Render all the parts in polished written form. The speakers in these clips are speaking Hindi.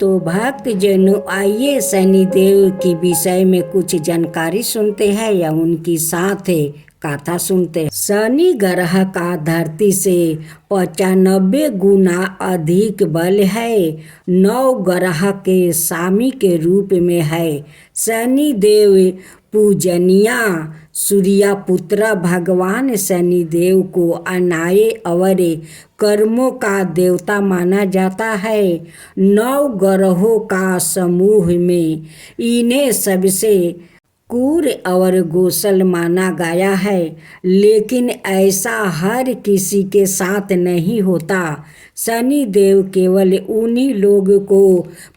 तो भक्त जनों, आइए शनिदेव के विषय में कुछ जानकारी सुनते हैं या उनकी साथ कथा सुनते हैं। शनि ग्रह का धरती से 95 गुना अधिक बल है। 9 ग्रह के स्वामी के रूप में है। शनि देव पूजनिया सूर्या पुत्र भगवान शनिदेव को अन्याय और कर्मों का देवता माना जाता है। 9 ग्रहों का समूह में इन्हें सबसे क्रूर और गोसल माना गया है, लेकिन ऐसा हर किसी के साथ नहीं होता। शनि देव केवल उन्हीं लोगों को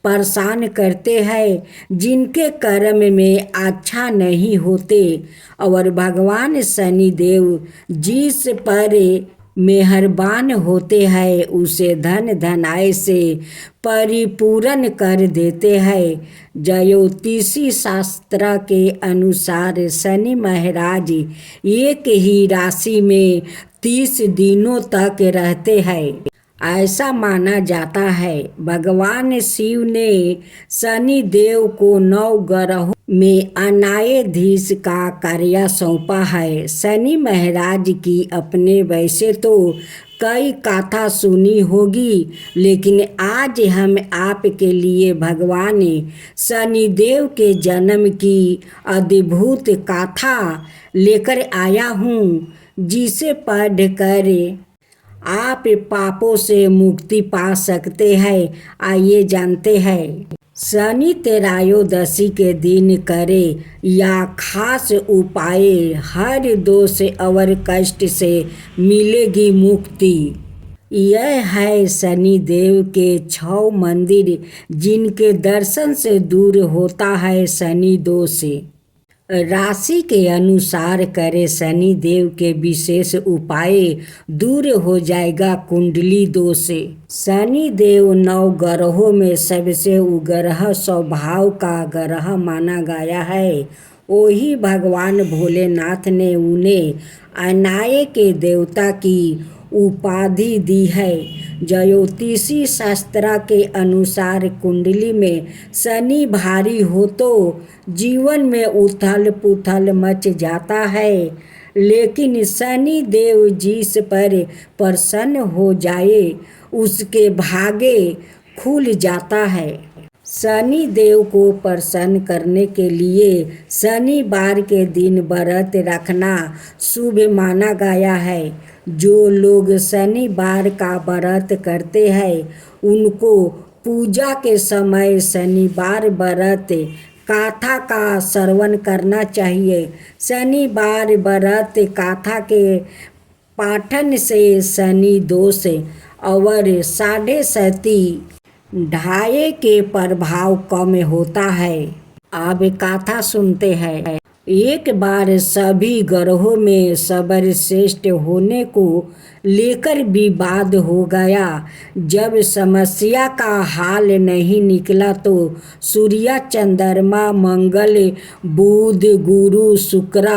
परेशान करते हैं जिनके कर्म में अच्छा नहीं होते, और भगवान शनि देव जिस पर मेहरबान होते हैं उसे धन धनाय से परिपूर्ण कर देते हैं। ज्योतिषी शास्त्र के अनुसार शनि महाराज एक ही राशि में 30 दिनों तक रहते हैं, ऐसा माना जाता है। भगवान शिव ने शनि देव को 9 ग्रहों में न्यायाधीश का कार्य सौंपा है। शनि महाराज की अपने वैसे तो कई कथा सुनी होगी, लेकिन आज हम आपके लिए भगवान शनिदेव के जन्म की अद्भुत कथा लेकर आया हूँ, जिसे पढ़कर आप पापों से मुक्ति पा सकते हैं। आइए जानते हैं। शनि त्रयोदशी के दिन करे या खास उपाय, हर दोष और कष्ट से मिलेगी मुक्ति। यह है शनि देव के 6 मंदिर जिनके दर्शन से दूर होता है शनि दोष। राशि के अनुसार करे शनि देव के विशेष उपाय, दूर हो जाएगा कुंडली दोष। शनि देव 9 ग्रहों में सबसे उग्र स्वभाव का ग्रह माना गया है। वही भगवान भोलेनाथ ने उन्हें अन्याय के देवता की उपाधि दी है। ज्योतिषी शास्त्र के अनुसार कुंडली में शनि भारी हो तो जीवन में उथल पुथल मच जाता है, लेकिन शनि देव जिस पर प्रसन्न हो जाए उसके भाग्य खुल जाता है। शनि देव को प्रसन्न करने के लिए शनिवार के दिन व्रत रखना शुभ माना गया है। जो लोग शनिवार का व्रत करते हैं उनको पूजा के समय शनिवार व्रत कथा का श्रवण करना चाहिए। शनिवार व्रत कथा के पाठन से शनि दोष और साढ़े सती ढाई के प्रभाव कम होता है। अब कथा सुनते हैं। एक बार सभी ग्रहों में सर्वश्रेष्ठ होने को लेकर विवाद हो गया। जब समस्या का हाल नहीं निकला तो सूर्य, चंद्रमा, मंगल, बुध, गुरु, शुक्र,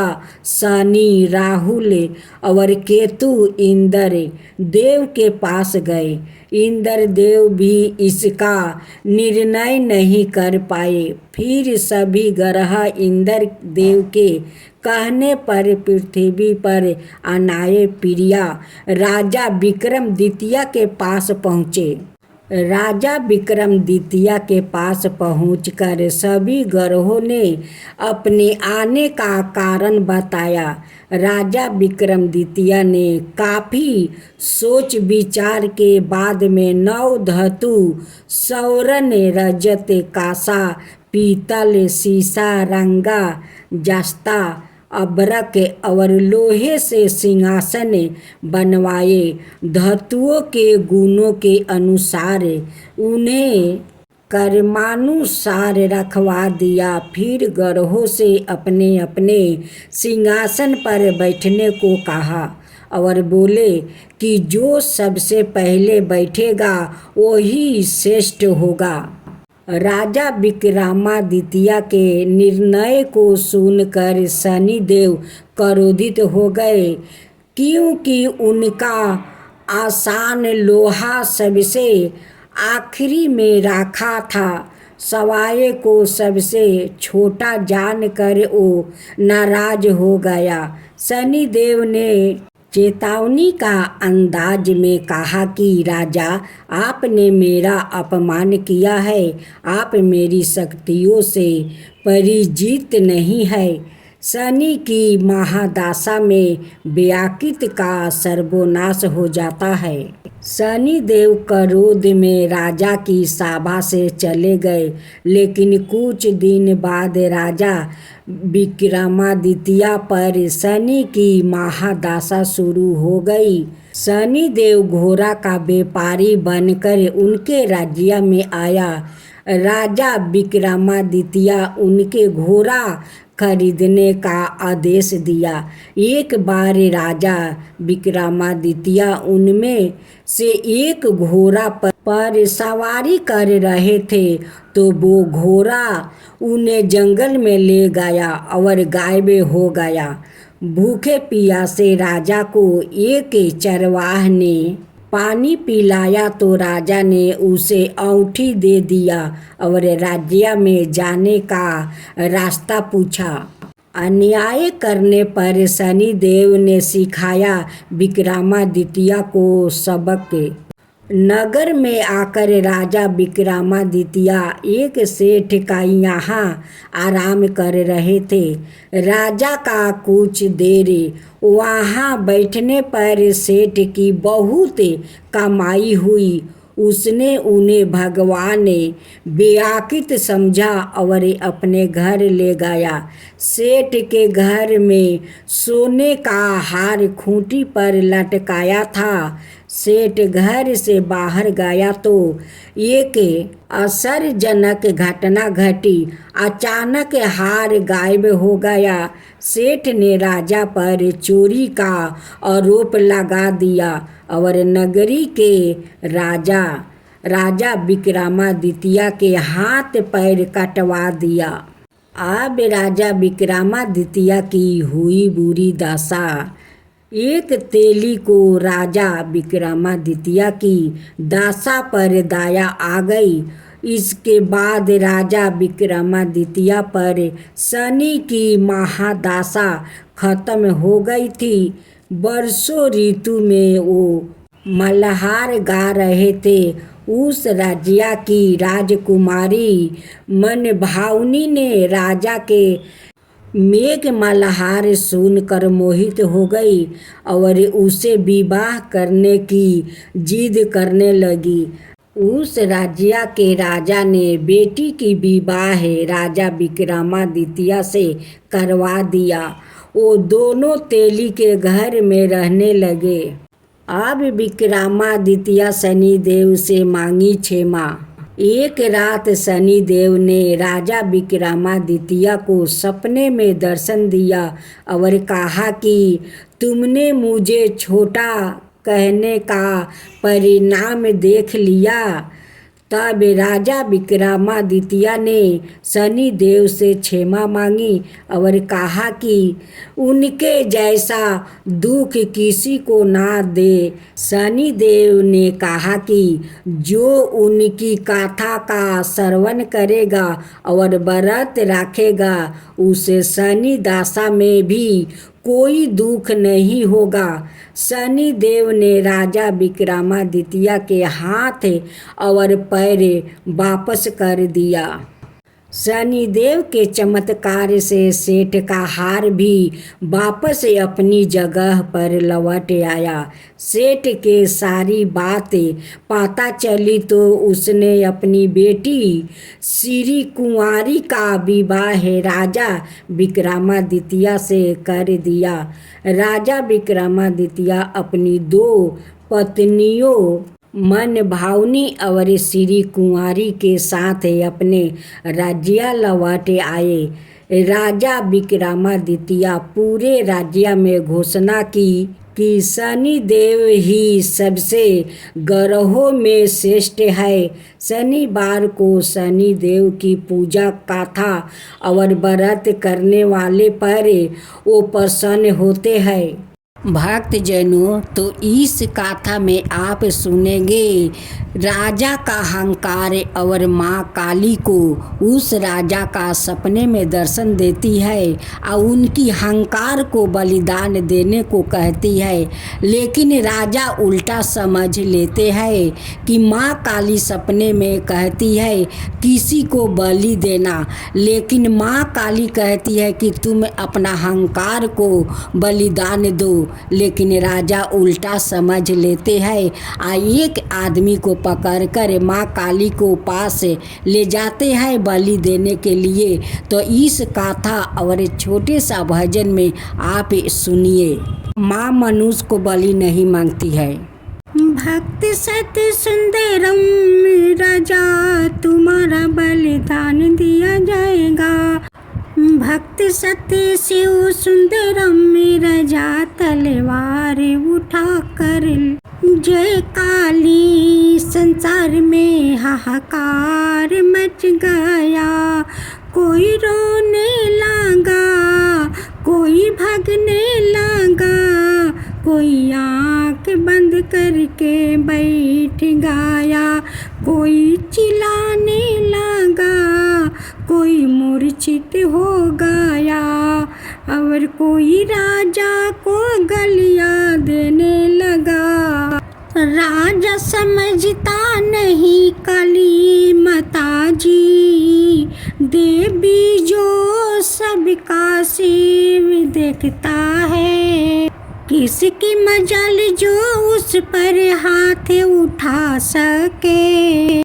शनि, राहुल और केतु इंद्र देव के पास गए। इंद्र देव भी इसका निर्णय नहीं कर पाए। फिर सभी ग्रह इंद्र देव के कहने पर पृथ्वी पर अन्याय प्रिया राजा विक्रमादित्य के पास पहुँचे। राजा विक्रमादित्य के पास पहुंचकर सभी ग्रहों ने अपने आने का कारण बताया। राजा विक्रमादित्य ने काफ़ी सोच विचार के बाद में 9 धातु स्वर्ण, रजत, कांसा, पीतल, सीसा, रंगा, जस्ता, अब्रक और लोहे से सिंहासन बनवाए। धातुओं के गुणों के अनुसार उन्हें कर्मानुसार रखवा दिया। फिर ग्रहों से अपने अपने सिंहासन पर बैठने को कहा और बोले कि जो सबसे पहले बैठेगा वही श्रेष्ठ होगा। राजा विक्रमादित्य के निर्णय को सुनकर शनिदेव क्रोधित हो गए, क्योंकि उनका आसान लोहा सबसे आखिरी में रखा था। सवाए को सबसे छोटा जानकर वो नाराज हो गया। शनिदेव ने चेतावनी का अंदाज में कहा कि राजा, आपने मेरा अपमान किया है। आप मेरी शक्तियों से परिचित नहीं है। शनि की महादशा में व्याकृत का सर्वनाश हो जाता है। शनि देव क्रोध में राजा की सभा से चले गए, लेकिन कुछ दिन बाद राजा विक्रमादित्य पर शनि की महादशा शुरू हो गई। शनि देव घोड़ा का व्यापारी बनकर उनके राज्य में आया। राजा विक्रमादित्य उनके घोड़ा खरीदने का आदेश दिया। एक बार राजा विक्रमादित्य उनमें से एक घोड़ा पर सवारी कर रहे थे तो वो घोड़ा उन्हें जंगल में ले गया और गायब हो गया। भूखे प्यासे राजा को एक चरवाह ने पानी पिलाया तो राजा ने उसे औंठी दे दिया और राज्य में जाने का रास्ता पूछा। अन्याय करने पर शनि देव ने सिखाया विक्रमादित्य को सबक। नगर में आकर राजा विक्रमादित्य एक सेठ का यहाँ आराम कर रहे थे। राजा का कुछ देर वहाँ बैठने पर सेठ की बहुत कमाई हुई। उसने उन्हें भगवान व्याकृत समझा और अपने घर ले गया। सेठ के घर में सोने का हार खूंटी पर लटकाया था। सेठ घर से बाहर गया तो एक आश्चर्यजनक घटना घटी। अचानक हार गायब हो गया। सेठ ने राजा पर चोरी का आरोप लगा दिया और नगरी के राजा विक्रमादित्य के हाथ पैर कटवा दिया। अब राजा विक्रमादित्य की हुई बुरी दशा। एक तेली को राजा विक्रमादित्य की दशा पर दया आ गई। इसके बाद राजा विक्रमादित्य पर शनि की महादशा खत्म हो गई थी। वर्षों ऋतु में वो मल्हार गा रहे थे। उस राज्य की राजकुमारी मनभावनी ने राजा के मेघ मल्हार सुनकर मोहित हो गई और उसे विवाह करने की जिद करने लगी। उस राज्य के राजा ने बेटी की विवाह राजा विक्रमादित्य से करवा दिया। वो दोनों तेली के घर में रहने लगे। अब विक्रमादित्य शनिदेव से मांगी क्षमा। एक रात शनिदेव ने राजा विक्रमादित्य को सपने में दर्शन दिया और कहा कि तुमने मुझे छोटा कहने का परिणाम देख लिया। तब राजा विक्रमादित्य ने शनिदेव से क्षमा मांगी और कहा कि उनके जैसा दुख किसी को ना दे। शनिदेव ने कहा कि जो उनकी कथा का श्रवण करेगा और व्रत रखेगा उसे शनि दशा में भी कोई दुख नहीं होगा। शनिदेव ने राजा विक्रमादित्य के हाथ और पैर वापस कर दिया। शनिदेव के चमत्कार से सेठ का हार भी वापस अपनी जगह पर लौट आया। सेठ के सारी बातें पता चली तो उसने अपनी बेटी श्री कुंवारी का विवाह राजा विक्रमादित्य से कर दिया। राजा विक्रमादित्य अपनी दो पत्नियों मनभावनी और श्री कुंवारी के साथ अपने राज्य लौट आए। राजा विक्रमादित्य पूरे राज्य में घोषणा की कि शनिदेव ही सबसे ग्रहों में श्रेष्ठ है। शनिवार को शनिदेव की पूजा कथा और व्रत करने वाले पर वो प्रसन्न होते हैं। भक्त जनों, तो इस गाथा में आप सुनेंगे राजा का अहंकार और माँ काली को उस राजा का सपने में दर्शन देती है और उनकी अहंकार को बलिदान देने को कहती है। लेकिन राजा उल्टा समझ लेते हैं कि माँ काली सपने में कहती है किसी को बलि देना, लेकिन माँ काली कहती है कि तुम अपना अहंकार को बलिदान दो। लेकिन राजा उल्टा समझ लेते हैं। एक आदमी को पकड़कर माँ काली को पास ले जाते हैं बलि देने के लिए। तो इस गाथा और छोटे सा भजन में आप सुनिए। माँ मनुष्य को बलि नहीं मांगती है। भक्त सत्य सुंदरम राजा, तुम्हारा बलिदान दिया जाएगा। भक्त सत्य शिव सुंदरम राजा, तलवार उठा कर जय काली। संसार में हाहाकार मच गया, कोई रोने लगा, कोई भागने लगा, कोई आँख बंद करके बैठ गया, कोई चिल्लाने लगा, कोई मूर्छित हो गया, और कोई राजा को गालियाँ देने लगा। राजा समझता नहीं काली माता जी, देवी जो सबका शिव देखता है। किसकी मजाल जो उस पर हाथ उठा सके।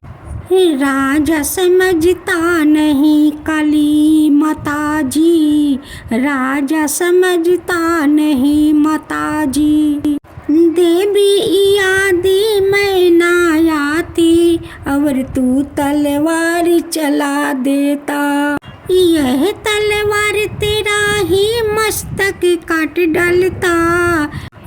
राजा समझता नहीं काली माता जी, राजा समझता नहीं माता जी। देवी आदि मैं ना आती, और तू तलवार चला देता। यह तलवार तेरा ही मस्तक काट डालता।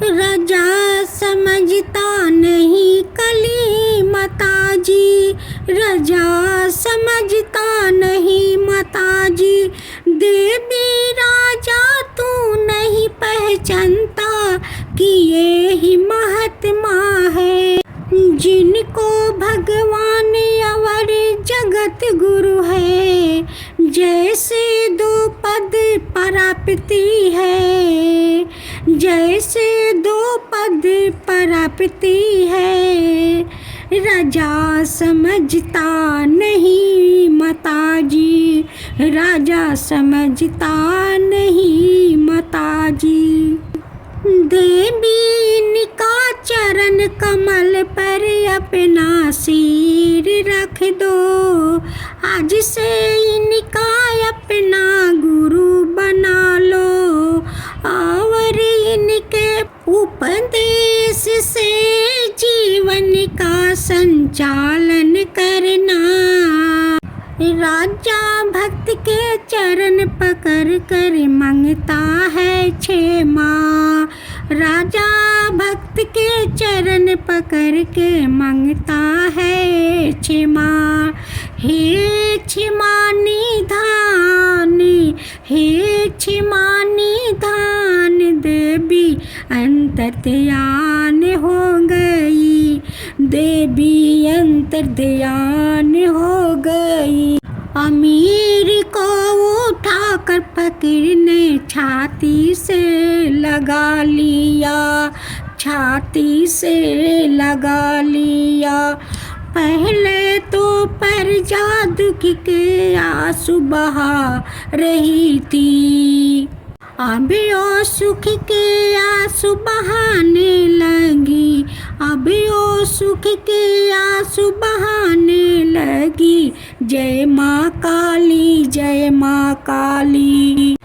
राजा समझता नहीं काली माता जी, राजा समझता नहीं माता जी। देवी राजा तू नहीं पहचानता कि ये ही महात्मा है, जिनको भगवान और जगत गुरु है। जैसे दो पद प्राप्ति है, जैसे दो पद प्राप्ति है। राजा समझता नहीं माता जी, राजा समझता नहीं माता जी। देवी इनका चरण कमल पर अपना सिर रख दो। आज से इनका अपना गुरु बना लो, और इनके उपदेश से जीवन का संचालन करना। राजा भक्त के चरण पकड़ कर मांगता है क्षमा। राजा भक्त के चरण पकड़ के मांगता है क्षमा। हे क्षमा निधान, हे क्षमा निधान, देवी अंतर्ध्यान हो गई, देवी अंतर्ध्यान हो गई। अमीर को उठाकर फकीर ने छाती से लगा लिया, छाती से लगा लिया। पहले तो प्रजा दुख के आंसू बहा रही थी, अब ओ सुख के आंसू बहाने लगी, अब ओ सुख के आंसू बहाने लगी। जय माँ काली, जय माँ काली।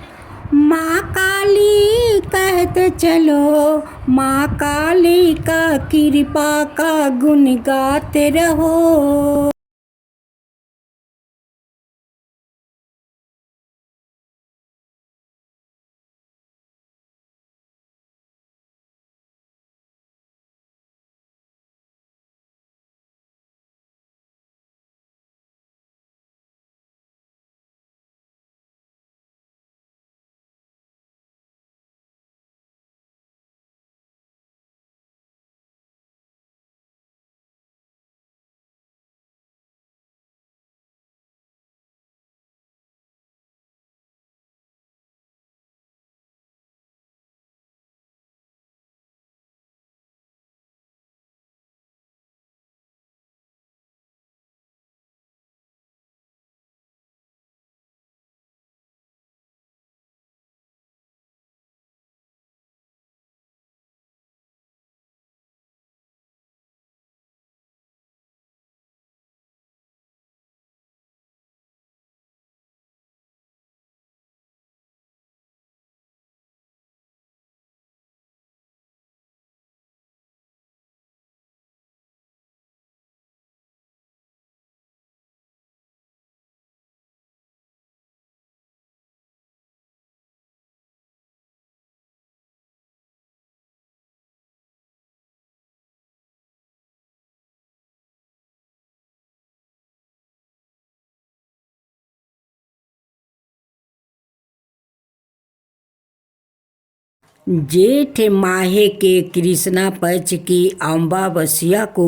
माँ काली कहते चलो, माँ काली का कृपा का गुण गाते रहो। जेठ माह के कृष्णा पक्ष की अमावस्या को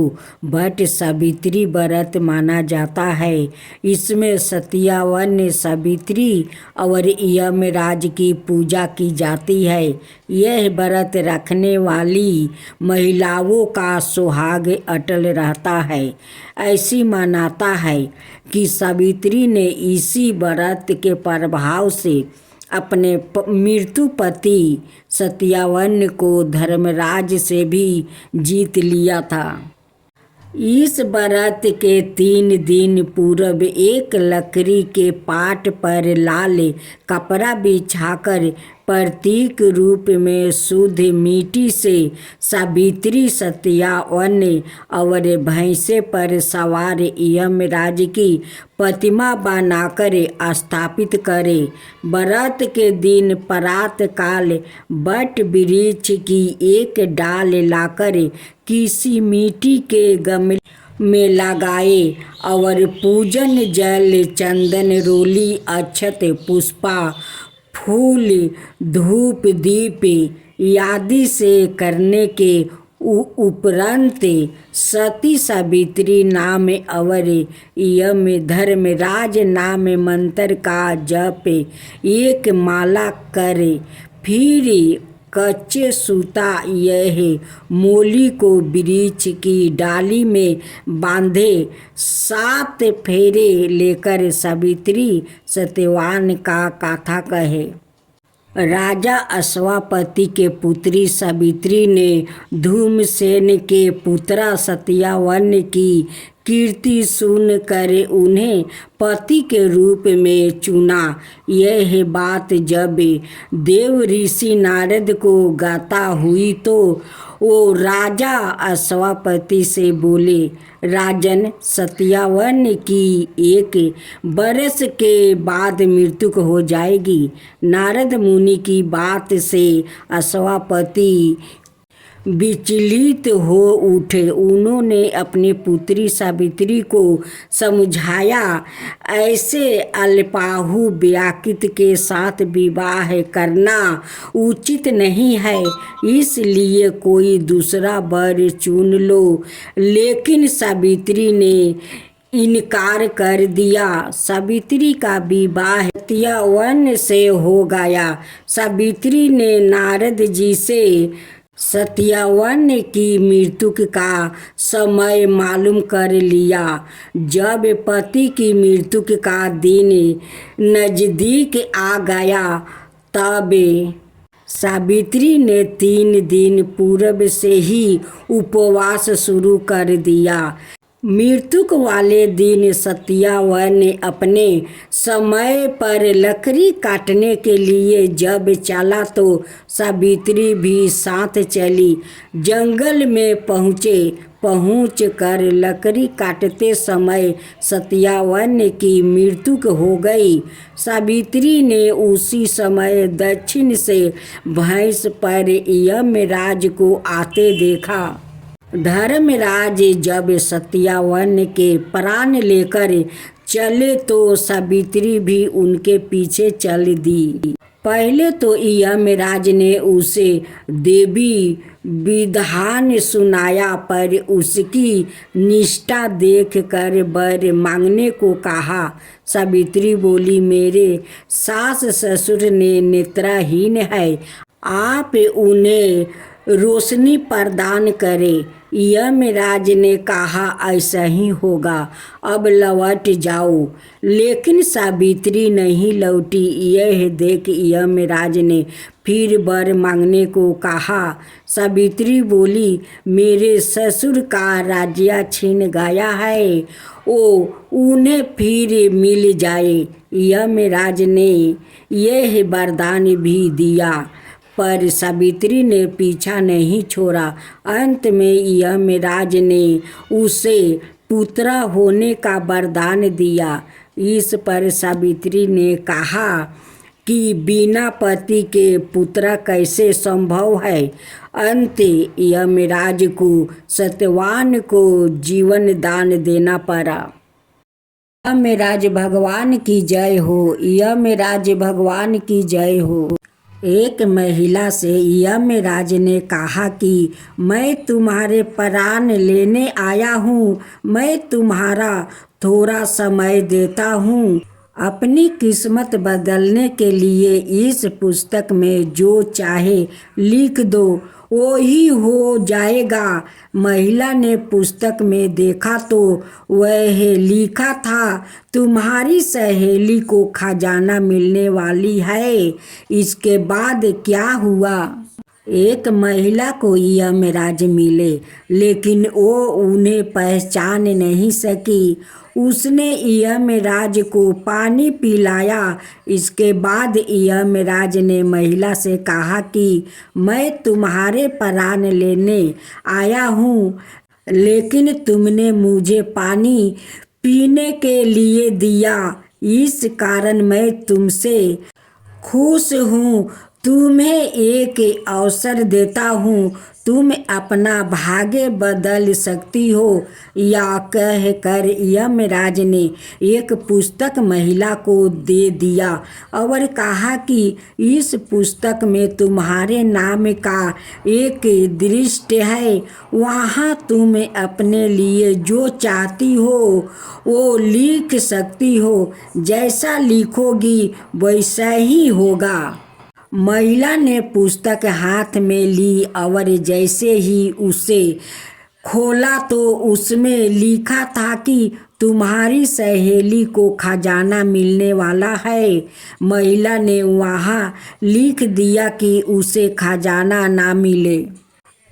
वट सावित्री व्रत माना जाता है। इसमें सत्यावन सावित्री और यमराज की पूजा की जाती है। यह व्रत रखने वाली महिलाओं का सुहाग अटल रहता है। ऐसी मान्यता है कि सावित्री ने इसी व्रत के प्रभाव से अपने मृत्यु पति सत्यावन को धर्मराज से भी जीत लिया था। इस व्रत के 3 दिन पूर्व एक लकड़ी के पाट पर लाल कपड़ा बिछाकर प्रतीक रूप में शुद्ध मिट्टी से सावित्री सत्यावन और भैंसे पर सवार यमराज की प्रतिमा बनाकर स्थापित करे। व्रत के दिन प्रातः काल वट वृक्ष की एक डाल लाकर किसी मिट्टी के गमले में लगाए और पूजन जल चंदन रोली अक्षत पुष्पा फूल धूप दीप आदि से करने के उपरांत सती सावित्री नाम और यम धर्मराज नाम मंत्र का जप एक माला करे। फिर कच्चे सूता यह मोली को वृक्ष की डाली में बांधे 7 फेरे लेकर सावित्री सत्यवान का कथा कहे। राजा अश्वापति के पुत्री सावित्री ने धूमसेन के पुत्र सत्यावन की कीर्ति सुनकर उन्हें पति के रूप में चुना। यह बात जब देव ऋषि नारद को गाता हुई तो वो राजा अश्वापति से बोले, राजन, सत्यावन की 1 बरस के बाद मृत्यु हो जाएगी। नारद मुनि की बात से अश्वापति विचलित हो उठे। उन्होंने अपनी पुत्री सावित्री को समझाया, ऐसे अल्पाहु व्याकृत के साथ विवाह करना उचित नहीं है, इसलिए कोई दूसरा वर चुन लो। लेकिन सावित्री ने इनकार कर दिया। सावित्री का विवाह सत्यावन से हो गया। सावित्री ने नारद जी से सत्यावन की मृत्यु का समय मालूम कर लिया। जब पति की मृत्यु का दिन नजदीक आ गया तब सावित्री ने 3 दिन पूर्व से ही उपवास शुरू कर दिया। मृत्यु वाले दिन सत्यावन ने अपने समय पर लकड़ी काटने के लिए जब चला तो सावित्री भी साथ चली। जंगल में पहुँच कर लकड़ी काटते समय सत्यावन की मृत्यु हो गई। सावित्री ने उसी समय दक्षिण से भैंस पर यमराज को आते देखा। धर्मराज जब सत्यावन के प्राण लेकर चले तो सावित्री भी उनके पीछे चल दी। पहले तो यमराज ने उसे देवी विधान सुनाया, पर उसकी निष्ठा देखकर वर मांगने को कहा। सावित्री बोली, मेरे सास ससुर ने नेत्रहीन है, आप उन्हें रोशनी प्रदान करें। यमराज ने कहा, ऐसा ही होगा, अब लौट जाओ। लेकिन सावित्री नहीं लौटी। यह देख यमराज ने फिर वर मांगने को कहा। सावित्री बोली, मेरे ससुर का राज्य छिन गया है, उन्हें फिर मिल जाए। यमराज ने यह वरदान भी दिया, पर सावित्री ने पीछा नहीं छोड़ा। अंत में यमराज ने उसे पुत्र होने का वरदान दिया। इस पर सावित्री ने कहा कि बिना पति के पुत्र कैसे संभव है। अंत यमराज को सत्यवान को जीवन दान देना पड़ा। यमराज भगवान की जय हो। यमराज भगवान की जय हो। एक महिला से यमराज ने कहा कि मैं तुम्हारे प्राण लेने आया हूँ, मैं तुम्हारा थोड़ा समय देता हूँ। अपनी किस्मत बदलने के लिए इस पुस्तक में जो चाहे लिख दो, वो ही हो जाएगा। महिला ने पुस्तक में देखा तो वह लिखा था, तुम्हारी सहेली को खजाना मिलने वाली है। इसके बाद क्या हुआ? एक महिला को यमराज मिले, लेकिन वो उन्हें पहचान नहीं सकी। उसने यमराज को पानी पिलाया। इसके बाद यमराज ने महिला से कहा कि मैं तुम्हारे प्राण लेने आया हूँ, लेकिन तुमने मुझे पानी पीने के लिए दिया, इस कारण मैं तुमसे खुश हूँ। तुम्हें एक अवसर देता हूँ, तुम अपना भाग्य बदल सकती हो। या कहकर यमराज ने एक पुस्तक महिला को दे दिया और कहा कि इस पुस्तक में तुम्हारे नाम का एक दृष्टि है, वहाँ तुम अपने लिए जो चाहती हो वो लिख सकती हो। जैसा लिखोगी वैसा ही होगा। महिला ने पुस्तक हाथ में ली और जैसे ही उसे खोला तो उसमें लिखा था कि तुम्हारी सहेली को खजाना मिलने वाला है। महिला ने वहाँ लिख दिया कि उसे खजाना ना मिले।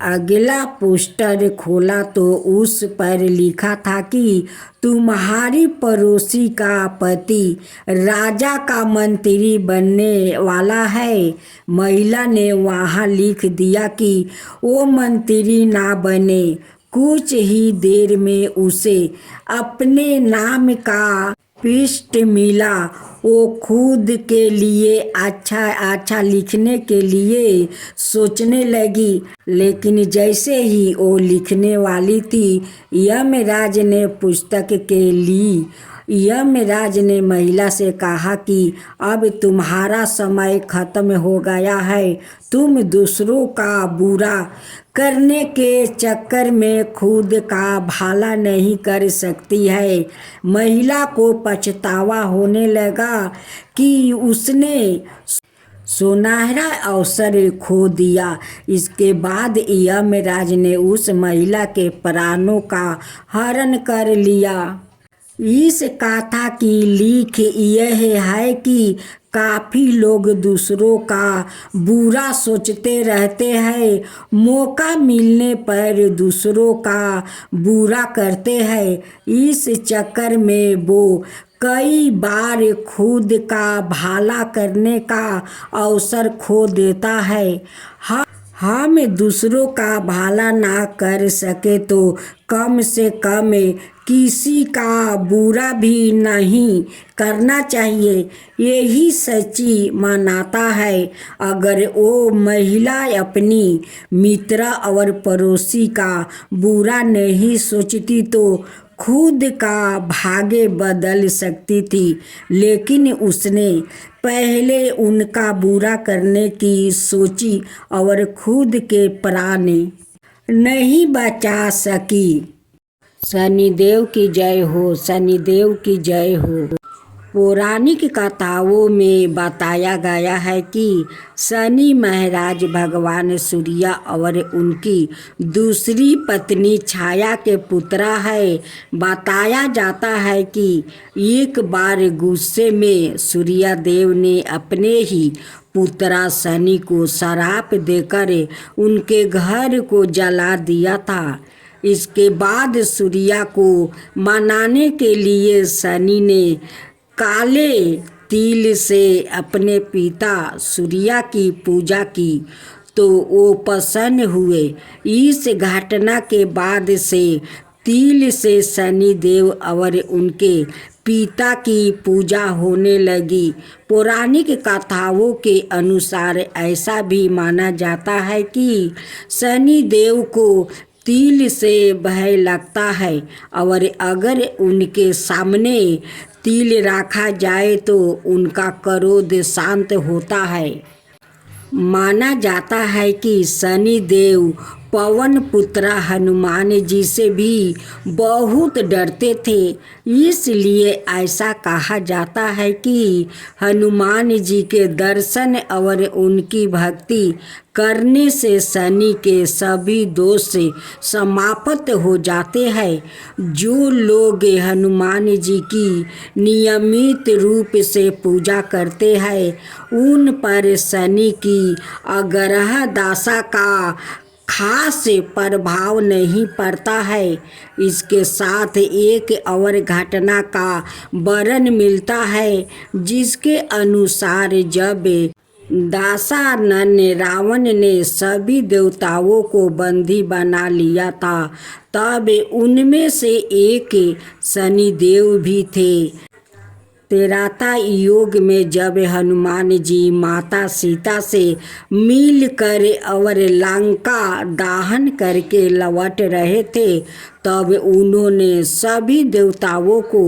अगला पोस्टर खोला तो उस पर लिखा था कि तुम्हारी पड़ोसी का पति राजा का मंत्री बनने वाला है। महिला ने वहाँ लिख दिया कि वो मंत्री ना बने। कुछ ही देर में उसे अपने नाम का पृष्ठ मिला। वो खुद के लिए अच्छा लिखने के लिए सोचने लगी, लेकिन जैसे ही वो लिखने वाली थी, यमराज ने पुस्तक के ली। यमराज ने महिला से कहा कि अब तुम्हारा समय खत्म हो गया है। तुम दूसरों का बुरा करने के चक्कर में खुद का भला नहीं कर सकती है। महिला को पछतावा होने लगा कि उसने सुनहरा अवसर खो दिया। इसके बाद यमराज ने उस महिला के प्राणों का हरण कर लिया। इस कथा की लिख यह है कि काफ़ी लोग दूसरों का बुरा सोचते रहते हैं, मौका मिलने पर दूसरों का बुरा करते हैं। इस चक्कर में वो कई बार खुद का भला करने का अवसर खो देता है। हम दूसरों का भला ना कर सके तो कम से कम किसी का बुरा भी नहीं करना चाहिए, यही सच्ची मानवता है। अगर वो महिला अपनी मित्र और पड़ोसी का बुरा नहीं सोचती तो खुद का भाग्य बदल सकती थी, लेकिन उसने पहले उनका बुरा करने की सोची और खुद के प्राण नहीं बचा सकी। शनिदेव की जय हो, शनिदेव की जय हो। पौराणिक कथाओं में बताया गया है कि शनि महाराज भगवान सूर्य और उनकी दूसरी पत्नी छाया के पुत्र है। बताया जाता है कि एक बार गुस्से में सूर्य देव ने अपने ही पुत्र शनि को श्राप देकर उनके घर को जला दिया था। इसके बाद सूर्य को मनाने के लिए शनि ने काले तिल से अपने पिता सूर्य की पूजा की तो वो प्रसन्न हुए। इस घटना के बाद से तिल से शनि देव और उनके पिता की पूजा होने लगी। पौराणिक कथाओं के अनुसार ऐसा भी माना जाता है कि शनि देव को तिल से भय लगता है और अगर उनके सामने तिल रखा जाए तो उनका क्रोध शांत होता है। माना जाता है कि शनि देव पवन पुत्र हनुमान जी से भी बहुत डरते थे। इसलिए ऐसा कहा जाता है कि हनुमान जी के दर्शन और उनकी भक्ति करने से शनि के सभी दोष समाप्त हो जाते हैं। जो लोग हनुमान जी की नियमित रूप से पूजा करते हैं उन पर शनि की अग्रह दशा का खास प्रभाव नहीं पड़ता है। इसके साथ एक और घटना का वर्णन मिलता है जिसके अनुसार जब दासानन रावण ने सभी देवताओं को बंदी बना लिया था तब उनमें से एक शनिदेव भी थे। त्रेता युग में जब हनुमान जी माता सीता से मिलकर और लंका दहन करके लौट रहे थे तब उन्होंने सभी देवताओं को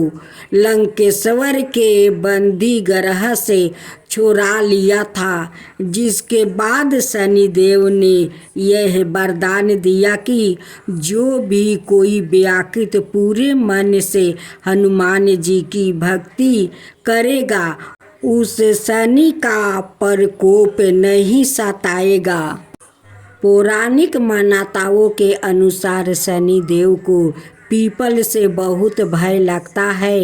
लंकेश्वर के बंदी गृह से छुड़ा लिया था। जिसके बाद शनिदेव ने यह वरदान दिया कि जो भी कोई व्याकृत पूरे मन से हनुमान जी की भक्ति करेगा उसे शनि का प्रकोप नहीं सताएगा। पौराणिक मान्यताओं के अनुसार शनि देव को पीपल से बहुत भय लगता है।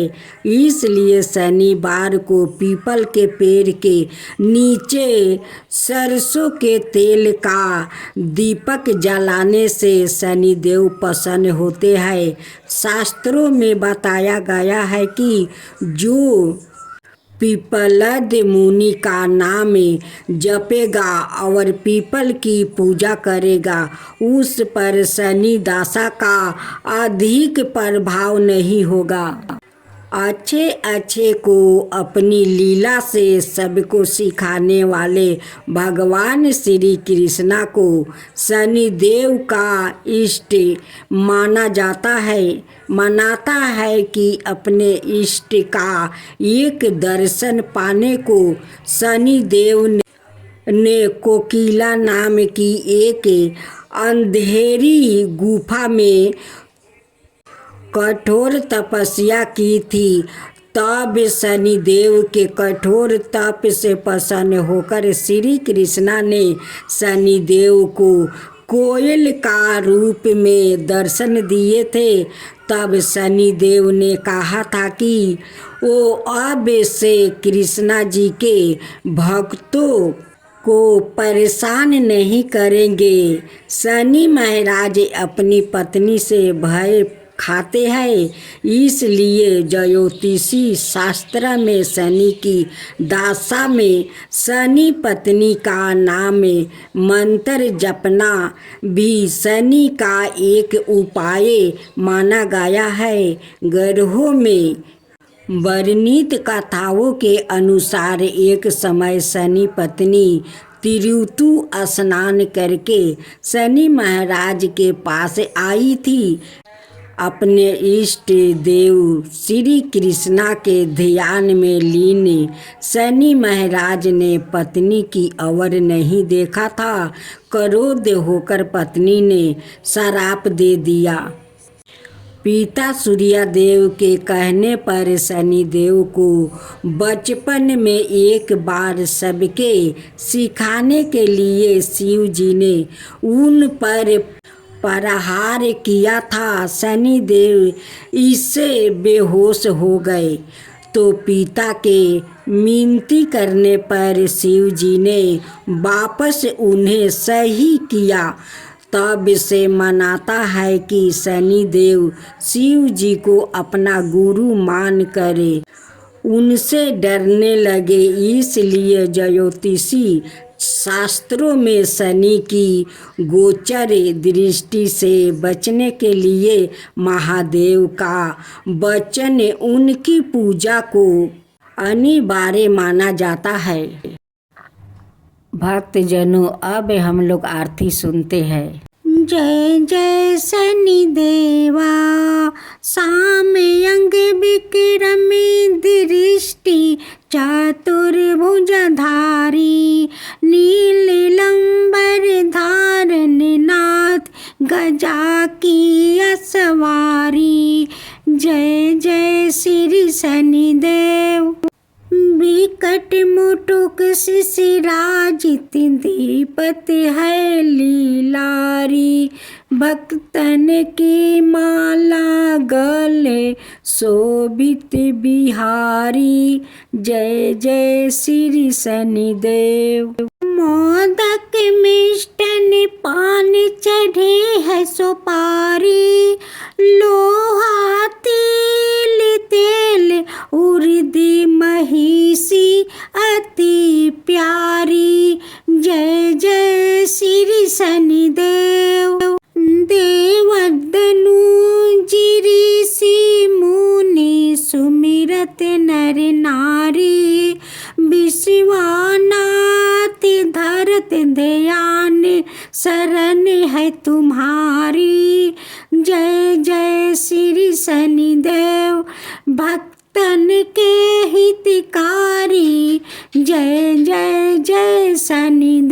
इसलिए शनिवार को पीपल के पेड़ के नीचे सरसों के तेल का दीपक जलाने से शनिदेव प्रसन्न होते हैं। शास्त्रों में बताया गया है कि जो पीपलद मुनि का नाम जपेगा और पीपल की पूजा करेगा उस पर शनि दशा का अधिक प्रभाव नहीं होगा। अच्छे अच्छे को अपनी लीला से सबको सिखाने वाले भगवान श्री कृष्णा को शनिदेव का इष्ट मानाता है कि अपने इष्ट का एक दर्शन पाने को शनिदेव ने कोकिला नाम की एक अंधेरी गुफा में कठोर तपस्या की थी। तब शनिदेव के कठोर तप से प्रसन्न होकर श्री कृष्णा ने शनिदेव को कोयल का रूप में दर्शन दिए थे। तब शनिदेव ने कहा था कि वो अब से कृष्णा जी के भक्तों को परेशान नहीं करेंगे। शनि महाराज अपनी पत्नी से भय खाते हैं, इसलिए ज्योतिषी शास्त्र में शनि की दशा में शनि पत्नी का नाम मंत्र जपना भी शनि का एक उपाय माना गया है। ग्रहों में वर्णित कथाओं के अनुसार एक समय शनि पत्नी त्रिऋतु स्नान करके शनि महाराज के पास आई थी। अपने इष्ट देव श्री कृष्णा के ध्यान में लीन शनि महाराज ने पत्नी की ओर नहीं देखा था। क्रोध होकर पत्नी ने श्राप दे दिया। पिता सूर्यदेव के कहने पर शनिदेव को बचपन में एक बार सबके सिखाने के लिए शिव जी ने उन पर प्रहार किया था। शनिदेव इससे बेहोश हो गए तो पिता के मिनती करने पर शिव जी ने वापस उन्हें सही किया। तब से मनाता है कि शनिदेव शिव जी को अपना गुरु मान करे उनसे डरने लगे। इसलिए ज्योतिषी शास्त्रों में शनि की गोचर दृष्टि से बचने के लिए महादेव का वचन उनकी पूजा को अनिवार्य माना जाता है। भक्तजनों, अब हम लोग आरती सुनते हैं। जय जय शनि देवा साम्यंग विक्रमी दृष्टि चतुर्भुजधारी नील सजा की सवारी। जय जय श्री शनिदेव। विकट मुटुक शिशिराजित दीपत है लीलारी। भक्तन की माला गले शोभित बिहारी। जय जय श्री शनिदेव। मोदक मिष्टन पान चढ़े है सुपारी। लोहा तिल तेल उर्दी महिषी अति प्यारी। जय जय श्री शनिदेव। देवदनु ऋषि मुनि सुमिरत नर नारी। विश्वनाथ धरत ध्यान शरण है तुम्हारी। जय जय श्री शनिदेव। भक्तन के हितकारी। जय जय जय शनिदेव।